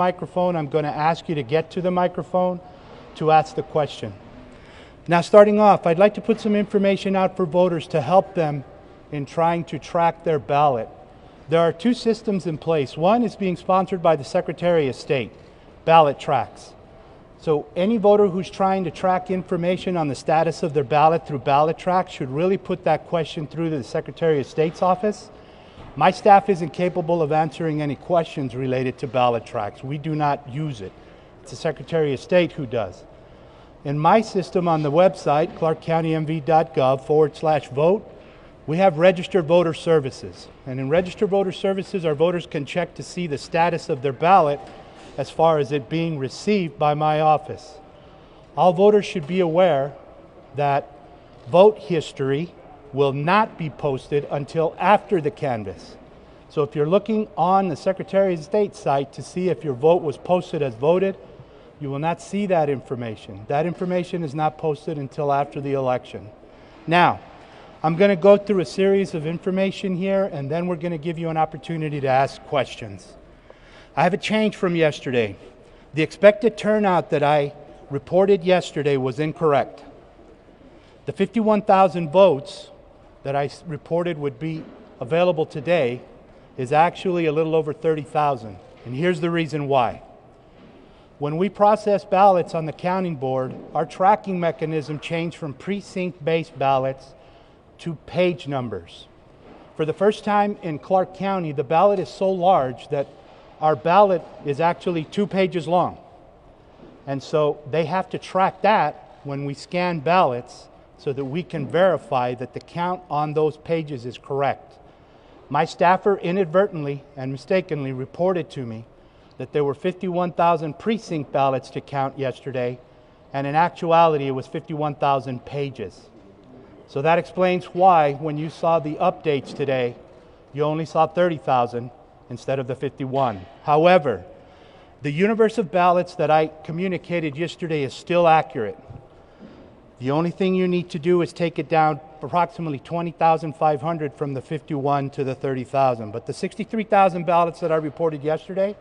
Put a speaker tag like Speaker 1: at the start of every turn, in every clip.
Speaker 1: Microphone, I'm going to ask you to get to the microphone to ask the question. Now, starting off, I'd like to put some information out for voters to help them in trying to track their ballot. There are two systems in place. One is being sponsored by the Secretary of State, Ballot Tracks. So any voter who's trying to track information on the status of their ballot through Ballot Tracks should really put that question through to the Secretary of State's office. My staff isn't capable of answering any questions related to Ballot Tracks. We do not use it. It's the Secretary of State who does. In my system on the website, clarkcountymv.gov/vote, we have registered voter services. And in registered voter services, our voters can check to see the status of their ballot as far as it being received by my office. All voters should be aware that vote history will not be posted until after the canvass. So if you're looking on the Secretary of State site to see if your vote was posted as voted, you will not see that information. That information is not posted until after the election. Now, I'm going to go through a series of information here, and then we're going to give you an opportunity to ask questions. I have a change from yesterday. The expected turnout that I reported yesterday was incorrect. The 51,000 votes that I reported would be available today is actually a little over 30,000. And here's the reason why. When we process ballots on the counting board, our tracking mechanism changed from precinct-based ballots to page numbers. For the first time in Clark County, the ballot is so large that our ballot is actually 2 pages long. And so they have to track that when we scan ballots so that we can verify that the count on those pages is correct. My staffer inadvertently and mistakenly reported to me that there were 51,000 precinct ballots to count yesterday, and in actuality it was 51,000 pages. So that explains why when you saw the updates today, you only saw 30,000 instead of the 51. However, the universe of ballots that I communicated yesterday is still accurate. The only thing you need to do is take it down approximately 20,500 from the 51 to the 30,000. But the 63,000 ballots that I reported yesterday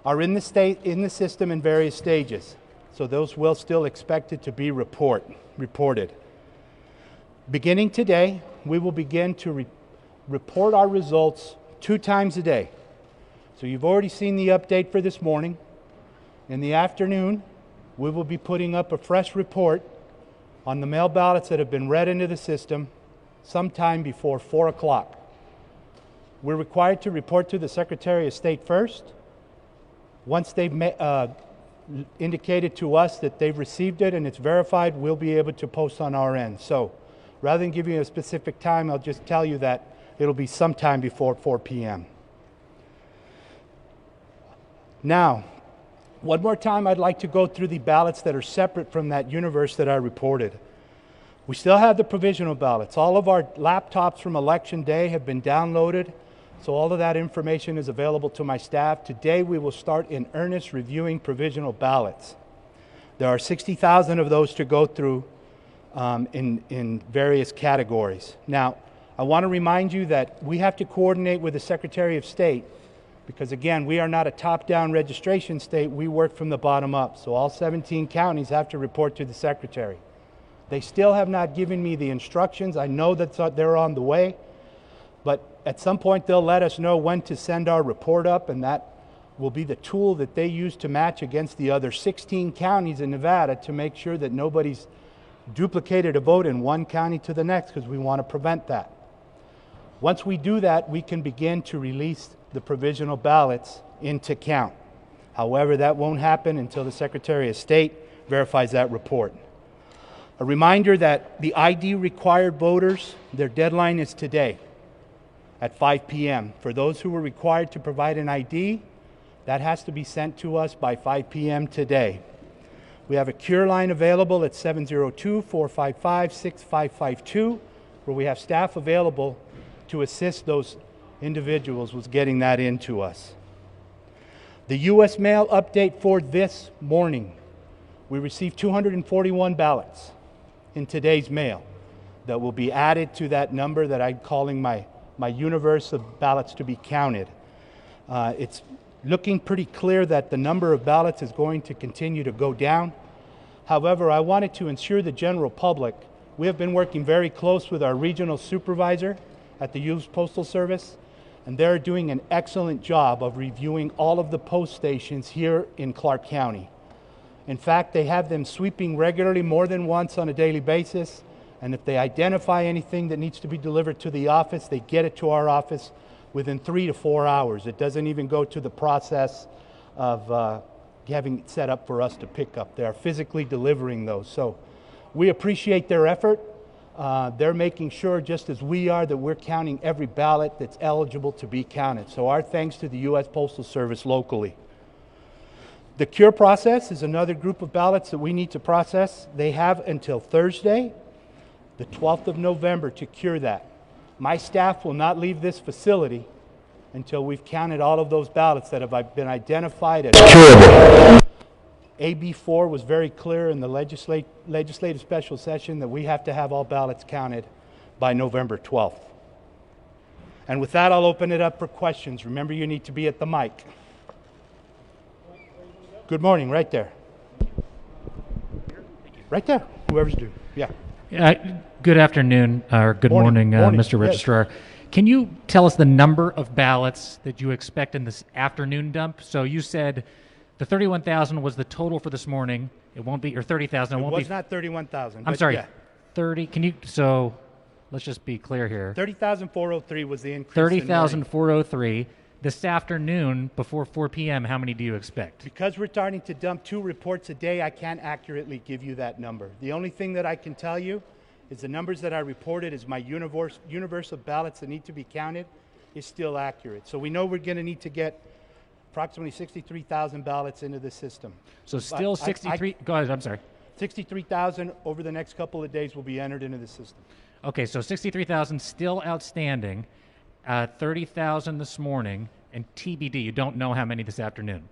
Speaker 1: are in the system in various stages. So those will still expected to be reported. Beginning today, we will begin to report our results 2 times a day. So you've already seen the update for this morning. In the afternoon, we will be putting up a fresh report on the mail ballots that have been read into the system sometime before 4 o'clock. We're required to report to the Secretary of State first. Once they've indicated to us that they've received it and it's verified, we'll be able to post on our end. So rather than giving you a specific time, I'll just tell you that it'll be sometime before 4 p.m. Now, one more time, I'd like to go through the ballots that are separate from that universe that I reported. We still have the provisional ballots. All of our laptops from Election Day have been downloaded, so all of that information is available to my staff. Today, we will start in earnest reviewing provisional ballots. There are 60,000 of those to go through in various categories. Now, I want to remind you that we have to coordinate with the Secretary of State because, again, we are not a top-down registration state. We work from the bottom up. So all 17 counties have to report to the Secretary. They still have not given me the instructions. I know that they're on the way. But at some point, they'll let us know when to send our report up, and that will be the tool that they use to match against the other 16 counties in Nevada to make sure that nobody's duplicated a vote in one county to the next, because we want to prevent that. Once we do that, we can begin to release the provisional ballots into count. However, that won't happen until the Secretary of State verifies that report. A reminder that the ID required voters, their deadline is today at 5 p.m. For those who were required to provide an ID, that has to be sent to us by 5 p.m. today. We have a cure line available at 702-455-6552, where we have staff available to assist those individuals with getting that into us. The U.S. mail update for this morning. We received 241 ballots in today's mail that will be added to that number that I'm calling my universe of ballots to be counted. It's looking pretty clear that the number of ballots is going to continue to go down. However, I wanted to ensure the general public, we have been working very close with our regional supervisor at the U.S. Postal Service, and they're doing an excellent job of reviewing all of the post stations here in Clark County. In fact, they have them sweeping regularly more than once on a daily basis, and if they identify anything that needs to be delivered to the office, they get it to our office within 3 to 4 hours. It doesn't even go to the process of having it set up for us to pick up. They are physically delivering those. So we appreciate their effort. They're making sure, just as we are, that we're counting every ballot that's eligible to be counted. So our thanks to the U.S. Postal Service locally. The cure process is another group of ballots that we need to process. They have until Thursday, the 12th of November, to cure that. My staff will not leave this facility until we've counted all of those ballots that have been identified as curable. AB4 was very clear in the legislative special session that we have to have all ballots counted by November 12th. And with that, I'll open it up for questions. Remember, you need to be at the mic. Good morning, right there. Right there, whoever's due. Yeah.
Speaker 2: Good afternoon, or good morning, Mr. Registrar. Yes. Can you tell us the number of ballots that you expect in this afternoon dump? So you said the 31,000 was the total for this morning. It won't be, or 30,000. It was
Speaker 1: not 31,000.
Speaker 2: I'm sorry,
Speaker 1: yeah.
Speaker 2: 30. Can you? So let's just be clear here.
Speaker 1: 30,403 was the increase.
Speaker 2: 30,403. This afternoon, before 4 p.m., how many do you expect?
Speaker 1: Because we're starting to dump 2 reports a day, I can't accurately give you that number. The only thing that I can tell you is the numbers that I reported as my universe of ballots that need to be counted is still accurate. So we know we're going to need to get approximately 63,000 ballots into the system.
Speaker 2: So still 63, go ahead, I'm sorry.
Speaker 1: 63,000 over the next couple of days will be entered into the system.
Speaker 2: Okay, so 63,000 still outstanding. 30,000 this morning, and TBD, you don't know how many this afternoon?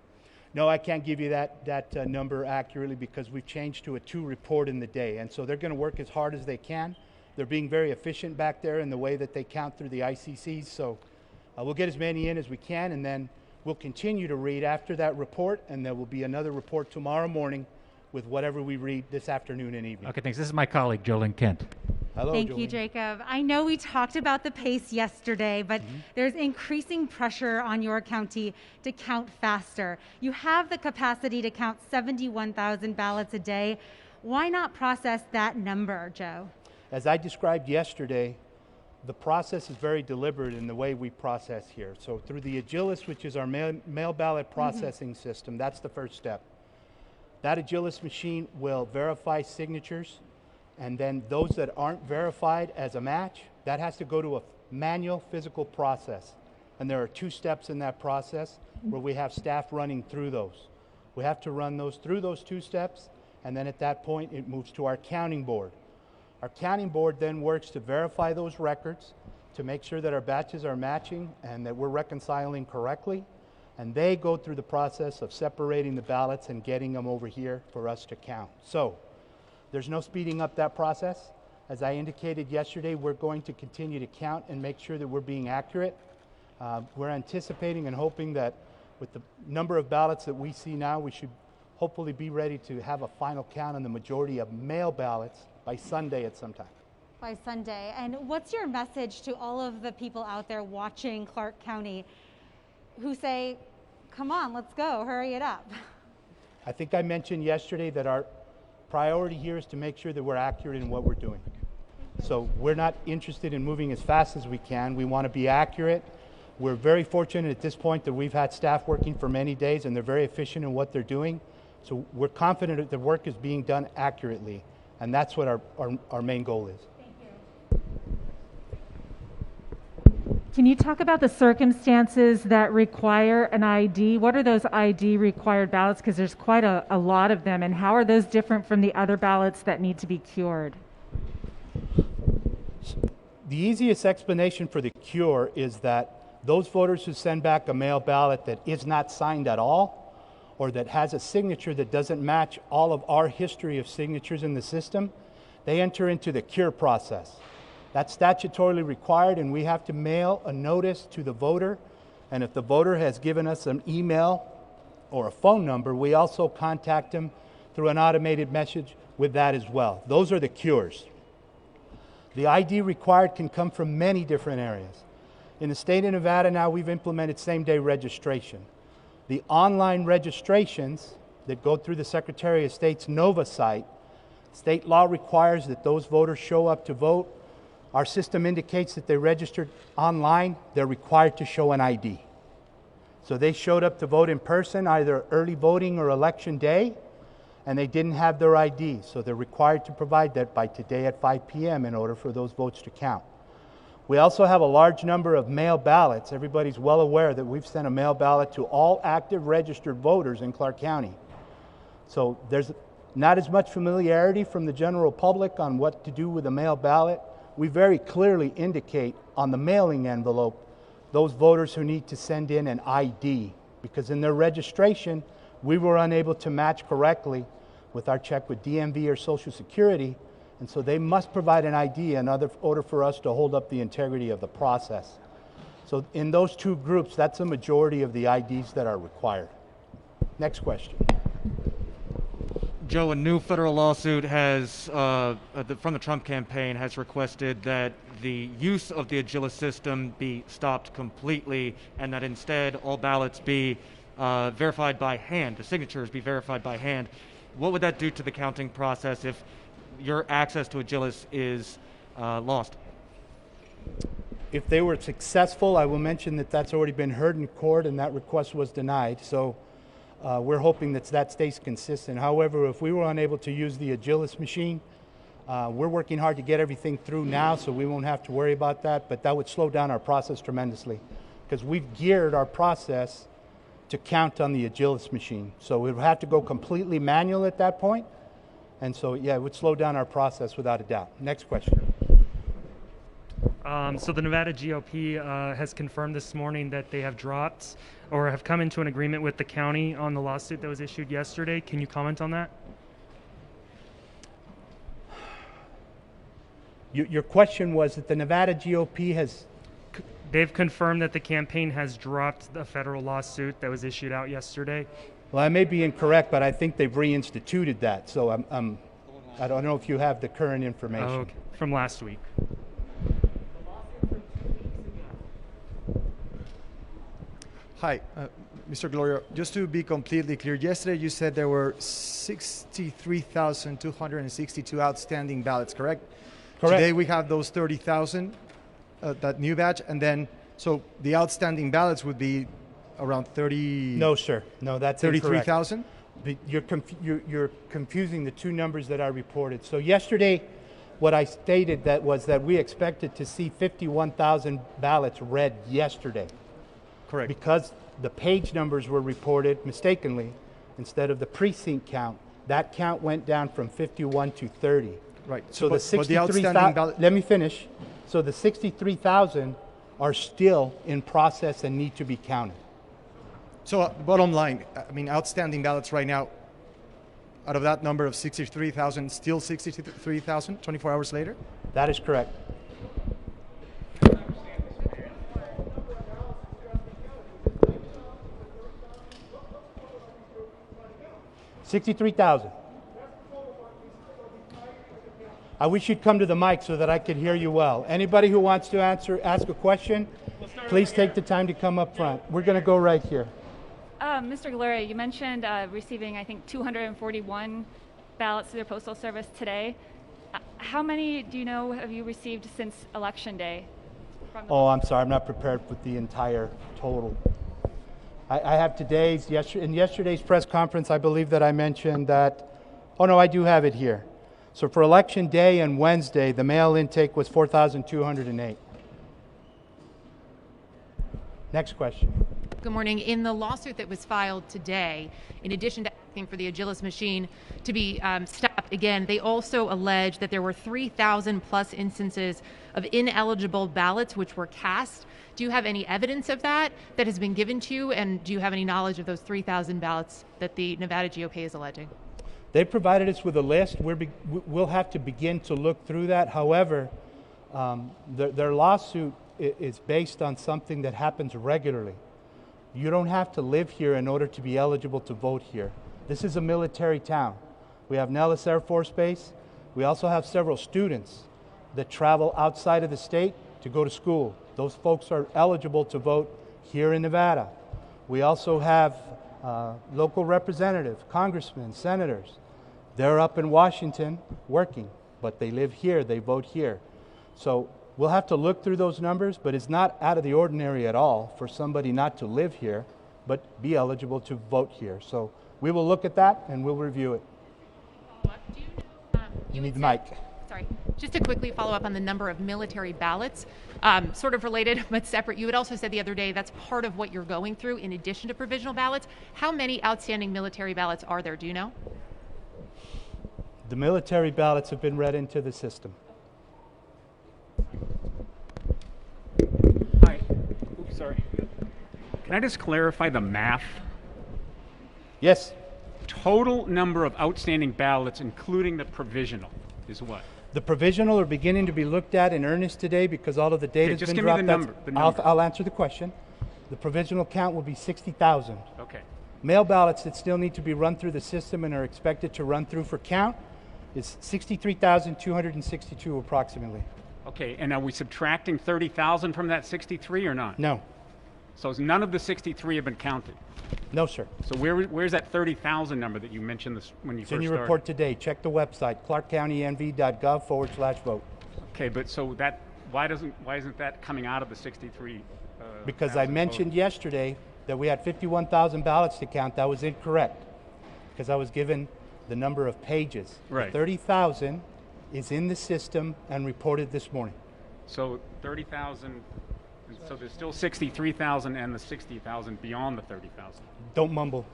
Speaker 1: No, I can't give you that number accurately because we've changed to a 2 report in the day, and so they're going to work as hard as they can. They're being very efficient back there in the way that they count through the ICCs, so we'll get as many in as we can, and then we'll continue to read after that report, and there will be another report tomorrow morning with whatever we read this afternoon and evening.
Speaker 2: Okay, thanks. This is my colleague, Jolene Kent.
Speaker 1: Hello,
Speaker 3: Thank
Speaker 1: Jolene.
Speaker 3: you, Jacob. I know we talked about the pace yesterday, but there's increasing pressure on your county to count faster. You have the capacity to count 71,000 ballots a day. Why not process that number, Joe?
Speaker 1: As I described yesterday, the process is very deliberate in the way we process here. So through the Agilis, which is our mail ballot processing system, that's the first step. That Agilis machine will verify signatures, and then those that aren't verified as a match, that has to go to a manual physical process. And there are 2 steps in that process where we have staff running through those. We have to run those through those 2 steps, and then at that point it moves to our counting board. Our counting board then works to verify those records to make sure that our batches are matching and that we're reconciling correctly. And they go through the process of separating the ballots and getting them over here for us to count. So there's no speeding up that process. As I indicated yesterday, we're going to continue to count and make sure that we're being accurate. We're anticipating and hoping that with the number of ballots that we see now, we should hopefully be ready to have a final count on the majority of mail ballots by Sunday at some time.
Speaker 3: By Sunday. And what's your message to all of the people out there watching Clark County who say, come on, let's go, hurry it up?
Speaker 1: I think I mentioned yesterday that our priority here is to make sure that we're accurate in what we're doing. So we're not interested in moving as fast as we can. We want to be accurate. We're very fortunate at this point that we've had staff working for many days and they're very efficient in what they're doing. So we're confident that the work is being done accurately, and that's what our main goal is.
Speaker 4: Can you talk about the circumstances that require an ID? What are those ID required ballots? Because there's quite a lot of them. And how are those different from the other ballots that need to be cured?
Speaker 1: The easiest explanation for the cure is that those voters who send back a mail ballot that is not signed at all, or that has a signature that doesn't match all of our history of signatures in the system, they enter into the cure process. That's statutorily required, and we have to mail a notice to the voter And if the voter has given us an email or a phone number, we also contact them through an automated message with that as well. Those are the cures. The ID required can come from many different areas. In the state of Nevada now, we've implemented same-day registration. The online registrations that go through the Secretary of State's NOVA site, state law requires that those voters show up to vote. Our system indicates that they registered online, they're required to show an ID. So they showed up to vote in person, either early voting or election day, and they didn't have their ID. So they're required to provide that by today at 5 p.m. in order for those votes to count. We also have a large number of mail ballots. Everybody's well aware that we've sent a mail ballot to all active registered voters in Clark County. So there's not as much familiarity from the general public on what to do with a mail ballot. We very clearly indicate on the mailing envelope those voters who need to send in an ID, because in their registration, we were unable to match correctly with our check with DMV or Social Security, and so they must provide an ID in order for us to hold up the integrity of the process. So in those two groups, that's a majority of the IDs that are required. Next question.
Speaker 5: Joe, a new federal lawsuit has, from the Trump campaign, has requested that the use of the Agilis system be stopped completely, and that instead all ballots be verified by hand, the signatures be verified by hand. What would that do to the counting process if your access to Agilis is lost?
Speaker 1: If they were successful, I will mention that that's already been heard in court and that request was denied. So we're hoping that stays consistent. However, if we were unable to use the Agilis machine, we're working hard to get everything through now, so we won't have to worry about that, but that would slow down our process tremendously, because we've geared our process to count on the Agilis machine. So we would have to go completely manual at that point, and so yeah, it would slow down our process without a doubt. Next question.
Speaker 6: So the Nevada GOP has confirmed this morning that they have dropped or have come into an agreement with the county on the lawsuit that was issued yesterday. Can you comment on that?
Speaker 1: Your question was that the Nevada GOP has...
Speaker 6: They've confirmed that the campaign has dropped the federal lawsuit that was issued out yesterday.
Speaker 1: Well, I may be incorrect, but I think they've reinstituted that. So I don't know if you have the current information.
Speaker 6: Oh, okay. From last week.
Speaker 7: Hi, Mr. Gloria. Just to be completely clear, yesterday you said there were 63,262 outstanding ballots, correct?
Speaker 1: Correct.
Speaker 7: Today we have those 30,000, that new batch, and then, so the outstanding ballots would be around 30...
Speaker 1: No, sir. No, that's
Speaker 7: 33,000?
Speaker 1: You're confusing the two numbers that I reported. So yesterday, what I stated was that we expected to see 51,000 ballots read yesterday.
Speaker 7: Correct.
Speaker 1: Because the page numbers were reported mistakenly instead of the precinct count. That count went down from 51 to 30.
Speaker 7: Right.
Speaker 1: So
Speaker 7: but
Speaker 1: the 63,000, let me finish. So the 63,000 are still in process and need to be counted.
Speaker 7: So bottom line, I mean, outstanding ballots right now, out of that number of 63,000, still 63,000 24 hours later?
Speaker 1: That is correct. $63,000. I wish you'd come to the mic so that I could hear you well. Anybody who wants to ask a question, please take the time to come up front. We're going to go right here.
Speaker 8: Mr. Gloria, you mentioned receiving, I think, 241 ballots through the Postal Service today. How many do you know have you received since Election Day?
Speaker 1: Oh, I'm sorry. I'm not prepared with the entire total. I have in yesterday's press conference, I believe that I mentioned that, oh no, I do have it here. So for Election Day and Wednesday, the mail intake was 4,208. Next question.
Speaker 9: Good morning. In the lawsuit that was filed today, in addition to asking for the Agilis machine to be stopped again, they also allege that there were 3,000 plus instances of ineligible ballots which were cast. Do you have any evidence of that has been given to you, and do you have any knowledge of those 3,000 ballots that the Nevada GOP is alleging?
Speaker 1: They provided us with a list. We'll have to begin to look through that. However, their lawsuit is based on something that happens regularly. You don't have to live here in order to be eligible to vote here. This is a military town. We have Nellis Air Force Base. We also have several students that travel outside of the state to go to school. Those folks are eligible to vote here in Nevada. We also have local representatives, congressmen, senators. They're up in Washington working, but they live here, they vote here. So we'll have to look through those numbers, but it's not out of the ordinary at all for somebody not to live here, but be eligible to vote here. So we will look at that and we'll review it.
Speaker 9: Do you know,
Speaker 1: You need the
Speaker 9: had
Speaker 1: mic.
Speaker 9: said- Sorry, just to quickly follow up on the number of military ballots, sort of related but separate. You had also said the other day that's part of what you're going through in addition to provisional ballots. How many outstanding military ballots are there? Do you know?
Speaker 1: The military ballots have been read into the system.
Speaker 10: Hi. Oops, sorry. Can I just clarify the math?
Speaker 1: Yes,
Speaker 10: Total number of outstanding ballots, including the provisional, is what?
Speaker 1: the provisional are beginning to be looked at in earnest today because all of the data has
Speaker 10: just
Speaker 1: been
Speaker 10: give me
Speaker 1: dropped.
Speaker 10: the number, the number.
Speaker 1: I'll answer the question. The provisional count will be 60,000.
Speaker 10: Okay.
Speaker 1: Mail ballots that still need to be run through the system and are expected to run through for count is 63,262 approximately.
Speaker 10: Okay, and are we subtracting 30,000 from that 63 or not?
Speaker 1: No,
Speaker 10: So none of the 63 have been counted.
Speaker 1: no, sir.
Speaker 10: So where's that 30,000 number that you mentioned this when you
Speaker 1: It's in
Speaker 10: first
Speaker 1: your
Speaker 10: started?
Speaker 1: report today. Check the website, clarkcountynv.gov/vote.
Speaker 10: Okay, but so that why isn't that coming out of the 63?
Speaker 1: Because I
Speaker 10: thousand
Speaker 1: mentioned
Speaker 10: total?
Speaker 1: yesterday that we had 51,000 ballots to count. That was incorrect because I was given the number of pages.
Speaker 10: Right.
Speaker 1: 30,000 is in the system and reported this morning.
Speaker 10: So 30,000. So there's still 63,000 and the 60,000 beyond the 30,000.
Speaker 1: Don't mumble.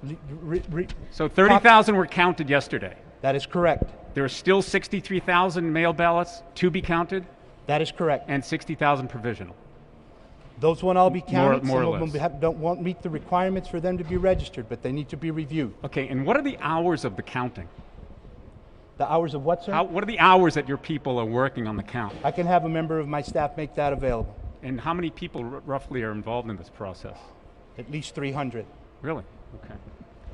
Speaker 10: So 30,000 were counted yesterday.
Speaker 1: That is correct.
Speaker 10: There are still 63,000 mail ballots to be counted
Speaker 1: That is correct.
Speaker 10: and 60,000 provisional.
Speaker 1: Those won't all be counted.
Speaker 10: more or
Speaker 1: Some of
Speaker 10: less.
Speaker 1: them won't meet the requirements for them to be registered, but they need to be reviewed.
Speaker 10: Okay, and what are the hours of the counting?
Speaker 1: The hours of what, sir?
Speaker 10: What are the hours that your people are working on the count?
Speaker 1: I can have a member of my staff make that available.
Speaker 10: And how many people roughly are involved in this process?
Speaker 1: At least 300.
Speaker 10: Really? Okay.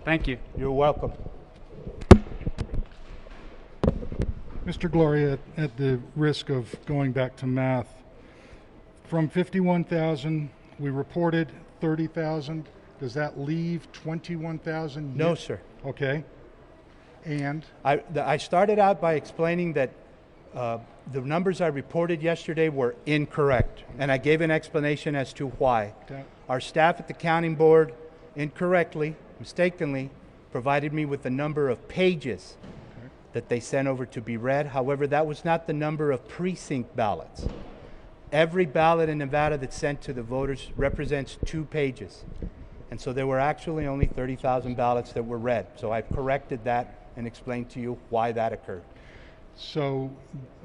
Speaker 10: Thank you.
Speaker 1: You're welcome.
Speaker 11: Mr. Gloria, at the risk of going back to math, from 51,000, we reported 30,000. Does that leave 21,000?
Speaker 1: No, sir.
Speaker 11: Okay. And
Speaker 1: I started out by explaining that the numbers I reported yesterday were incorrect, and I gave an explanation as to why. Our staff at the counting board incorrectly, mistakenly, provided me with the number of pages that they sent over to be read. However, that was not the number of precinct ballots. Every ballot in Nevada that's sent to the voters represents 2 pages. And so there were actually only 30,000 ballots that were read. So I've corrected that and explained to you why that occurred.
Speaker 11: so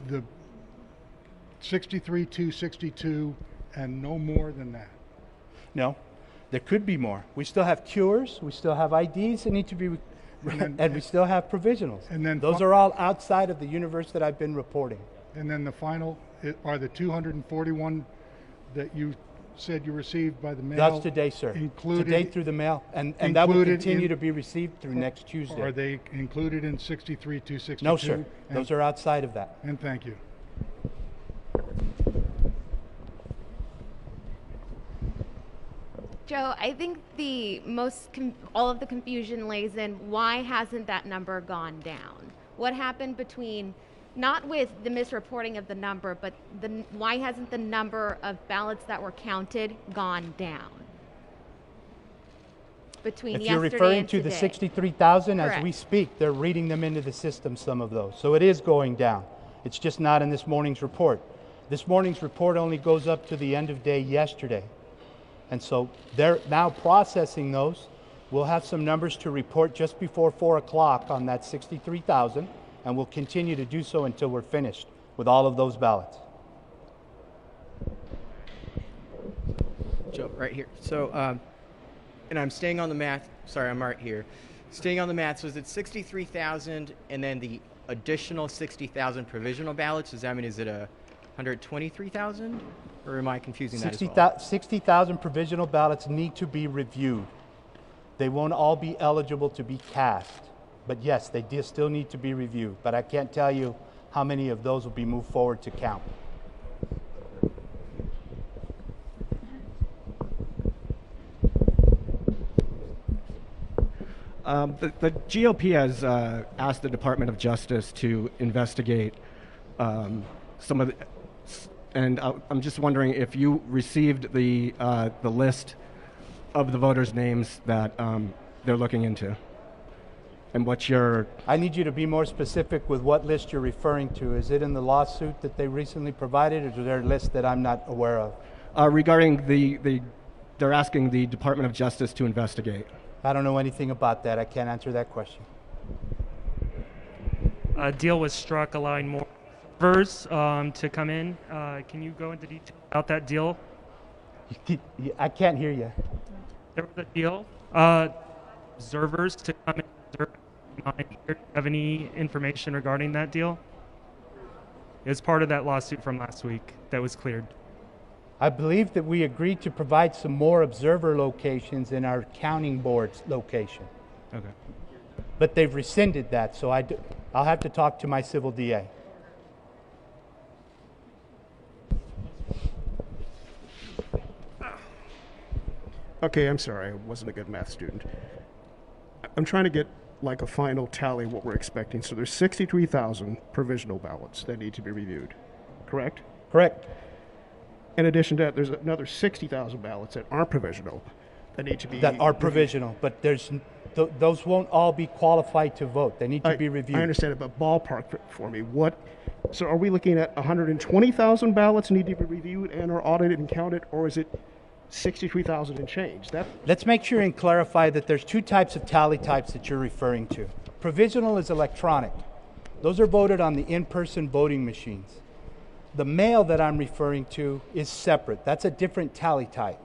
Speaker 11: the 63,262 and no more than that.
Speaker 1: No, there could be more. We still have cures, we still have IDs that need to be, and we still have provisionals.
Speaker 11: And then
Speaker 1: those are all outside of the universe that I've been reporting.
Speaker 11: And then the final are the 241 that you said you received by the mail.
Speaker 1: That's today, sir.
Speaker 11: Included,
Speaker 1: today through the mail, and that will
Speaker 11: included
Speaker 1: continue
Speaker 11: in-
Speaker 1: to be received through next Tuesday.
Speaker 11: Are they included in 63,262?
Speaker 1: No, sir. Those are outside of that.
Speaker 11: And thank you.
Speaker 12: Joe, I think the all of the confusion lays in why hasn't that number gone down? What happened between, not with the misreporting of the number, but why hasn't the number of ballots that were counted gone down? Between
Speaker 1: If
Speaker 12: yesterday
Speaker 1: you're referring
Speaker 12: and
Speaker 1: to the
Speaker 12: today?
Speaker 1: 63,000 as
Speaker 12: Correct.
Speaker 1: we speak, they're reading them into the system, some of those. So it is going down. It's just not in this morning's report. This morning's report only goes up to the end of day yesterday. And so they're now processing those. We'll have some numbers to report just before 4 o'clock on that 63,000, and we'll continue to do so until we're finished with all of those ballots.
Speaker 13: Joe, right here. So, and I'm staying on the math. Sorry, I'm right here. Staying on the math, so is it 63,000 and then the additional 60,000 provisional ballots? Does that mean, is it a 123,000? Or am I confusing that as well?
Speaker 1: 60,000 provisional ballots need to be reviewed. They won't all be eligible to be cast. But yes, they still need to be reviewed. But I can't tell you how many of those will be moved forward to count.
Speaker 14: The GOP has asked the Department of Justice to investigate some of the, and I'm just wondering if you received the list of the voters' names that they're looking into, and what's your...
Speaker 1: I need you to be more specific with what list you're referring to. Is it in the lawsuit that they recently provided, or is there a list that I'm not aware of?
Speaker 14: Regarding they're asking the Department of Justice to investigate.
Speaker 1: I don't know anything about that. I can't answer that question.
Speaker 6: A deal was struck allowing more observers to come in. Can you go into detail about that deal?
Speaker 1: I can't hear you.
Speaker 6: There was a deal. Observers to come in. Do you have any information regarding that deal? It was part of that lawsuit from last week that was cleared.
Speaker 1: I believe that we agreed to provide some more observer locations in our counting board's location.
Speaker 6: Okay.
Speaker 1: But they've rescinded that, so I'll have to talk to my civil DA.
Speaker 15: Okay, I'm sorry, I wasn't a good math student. I'm trying to get like a final tally of what we're expecting. So there's 63,000 provisional ballots that need to be reviewed, correct?
Speaker 1: Correct.
Speaker 15: In addition to that, there's another 60,000 ballots that aren't provisional that need to be...
Speaker 1: That are provisional, but those won't all be qualified to vote. They need to be reviewed.
Speaker 15: I understand it, but ballpark for me, so are we looking at 120,000 ballots need to be reviewed and are audited and counted, or is it 63,000 and change?
Speaker 1: Let's make sure and clarify that there's two types of tally types that you're referring to. Provisional is electronic. Those are voted on the in-person voting machines. The mail that I'm referring to is separate. That's a different tally type.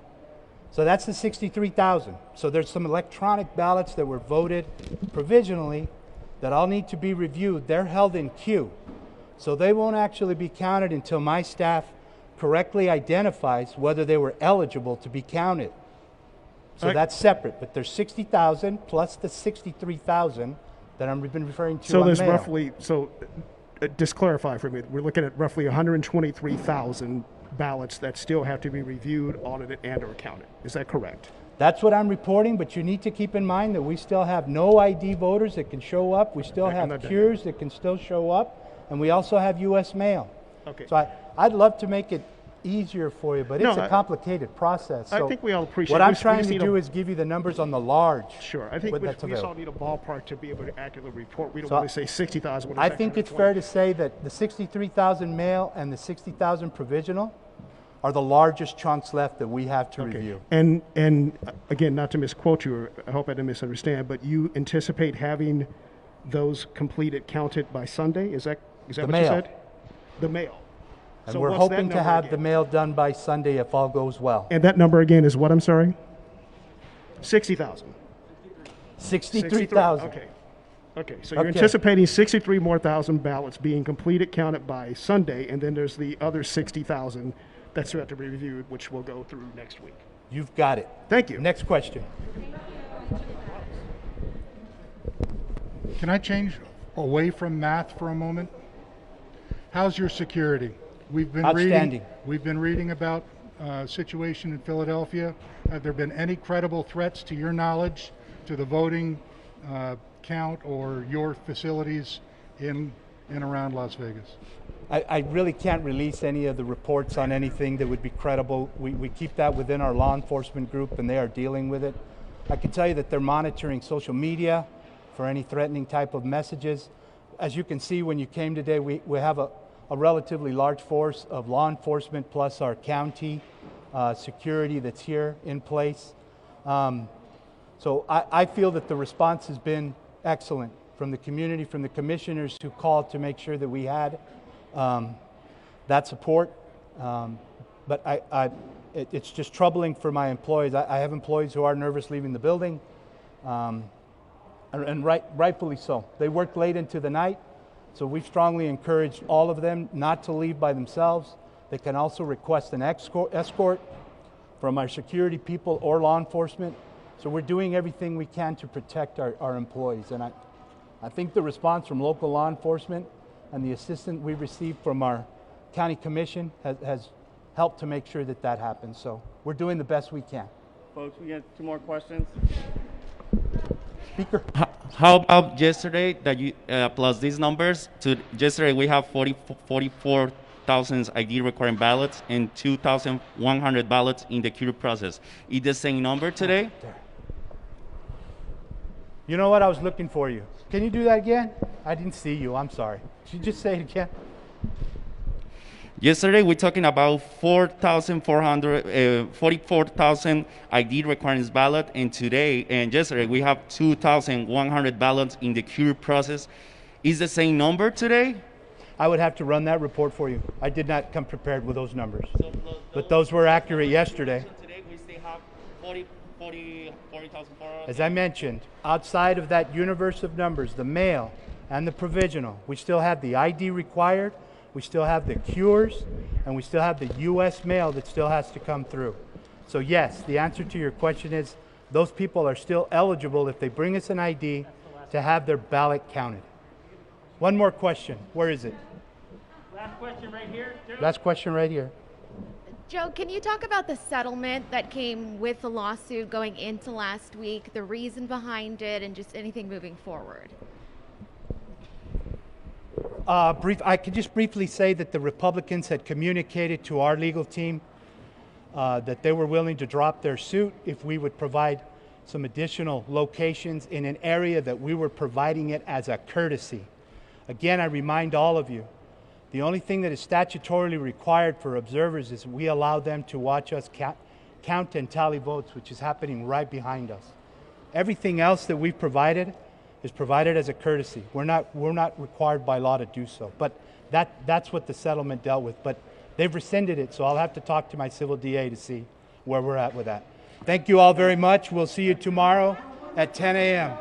Speaker 1: So that's the 63,000. So there's some electronic ballots that were voted provisionally that all need to be reviewed. They're held in queue. So they won't actually be counted until my staff correctly identifies whether they were eligible to be counted. So that's separate, but there's 60,000 plus the 63,000 that I've been referring to.
Speaker 15: So
Speaker 1: on
Speaker 15: there's
Speaker 1: mail.
Speaker 15: roughly, just clarify for me, we're looking at roughly 123,000 ballots that still have to be reviewed, audited, and or counted. Is that correct?
Speaker 1: That's what I'm reporting, but you need to keep in mind that we still have no ID voters that can show up. We still have cures that can still show up, and we also have U.S. mail.
Speaker 15: Okay.
Speaker 1: So I'd love to make it easier for you, but it's a complicated process.
Speaker 15: I
Speaker 1: So
Speaker 15: think we all appreciate
Speaker 1: what
Speaker 15: it.
Speaker 1: I'm trying to do is give you the numbers on the large.
Speaker 15: Sure. I think we just all need a ballpark to be able to accurately report. We don't want to say 60,000.
Speaker 1: I think it's fair to say that the 63,000 mail and the 60,000 provisional are the largest chunks left that we have to review.
Speaker 15: And again, not to misquote you, or I hope I didn't misunderstand, but you anticipate having those completed, counted by Sunday? Is that what you said? The mail.
Speaker 1: And
Speaker 15: So
Speaker 1: we're
Speaker 15: what's that
Speaker 1: hoping to
Speaker 15: number
Speaker 1: have
Speaker 15: again?
Speaker 1: the mail done by Sunday if all goes well.
Speaker 15: And that number again is what, I'm sorry? 60,000.
Speaker 1: 63,000.
Speaker 15: Okay, so you're anticipating 63 more thousand ballots being completed, counted by Sunday, and then there's the other 60,000 that still have to be reviewed, which will go through next week.
Speaker 1: You've got it.
Speaker 15: Thank you.
Speaker 1: Next question.
Speaker 11: Can I change away from math for a moment? How's your security? We've been reading about situation in Philadelphia. Have there been any credible threats to your knowledge to the voting count or your facilities in and around Las Vegas?
Speaker 1: I really can't release any of the reports on anything that would be credible. We keep that within our law enforcement group, and they are dealing with it. I can tell you that they're monitoring social media for any threatening type of messages. As you can see, when you came today, we have a relatively large force of law enforcement plus our county security that's here in place. So I feel that the response has been excellent from the community, from the commissioners who called to make sure that we had that support. But it's just troubling for my employees. I have employees who are nervous leaving the building, and rightfully so. They worked late into the night. So we've strongly encouraged all of them not to leave by themselves. They can also request an escort from our security people or law enforcement. So we're doing everything we can to protect our employees. And I think the response from local law enforcement and the assistance we received from our county commission has helped to make sure that that happens. So we're doing the best we can.
Speaker 16: Folks, we got 2 more questions.
Speaker 1: Speaker.
Speaker 16: How about yesterday that you plus these numbers? To yesterday we have 44,000 ID requiring ballots and 2,100 ballots in the queue process. Is the same number today?
Speaker 1: You know what? I was looking for you. Can you do that again? I didn't see you. I'm sorry. Should you just say it again?
Speaker 16: Yesterday we're talking about 44,000 ID requirements ballot, and today and yesterday we have 2,100 ballots in the queue process. Is the same number today?
Speaker 1: I would have to run that report for you. I did not come prepared with those numbers, but those were accurate yesterday.
Speaker 16: Today we still have 40,400.
Speaker 1: As I mentioned, outside of that universe of numbers, the mail and the provisional, we still have the ID required. We still have the cures, and we still have the U.S. mail that still has to come through. So yes, the answer to your question is those people are still eligible if they bring us an ID to have their ballot counted. One more question. Where is it?
Speaker 16: Last question right here.
Speaker 1: Last question right here.
Speaker 12: Joe, can you talk about the settlement that came with the lawsuit going into last week, the reason behind it, and just anything moving forward?
Speaker 1: I could just briefly say that the Republicans had communicated to our legal team that they were willing to drop their suit if we would provide some additional locations in an area that we were providing it as a courtesy. Again, I remind all of you, the only thing that is statutorily required for observers is we allow them to watch us count and tally votes, which is happening right behind us. Everything else that we've provided is provided as a courtesy. We're not required by law to do so, but that's what the settlement dealt with. But they've rescinded it, so I'll have to talk to my civil DA to see where we're at with that. Thank you all very much. We'll see you tomorrow at 10 a.m.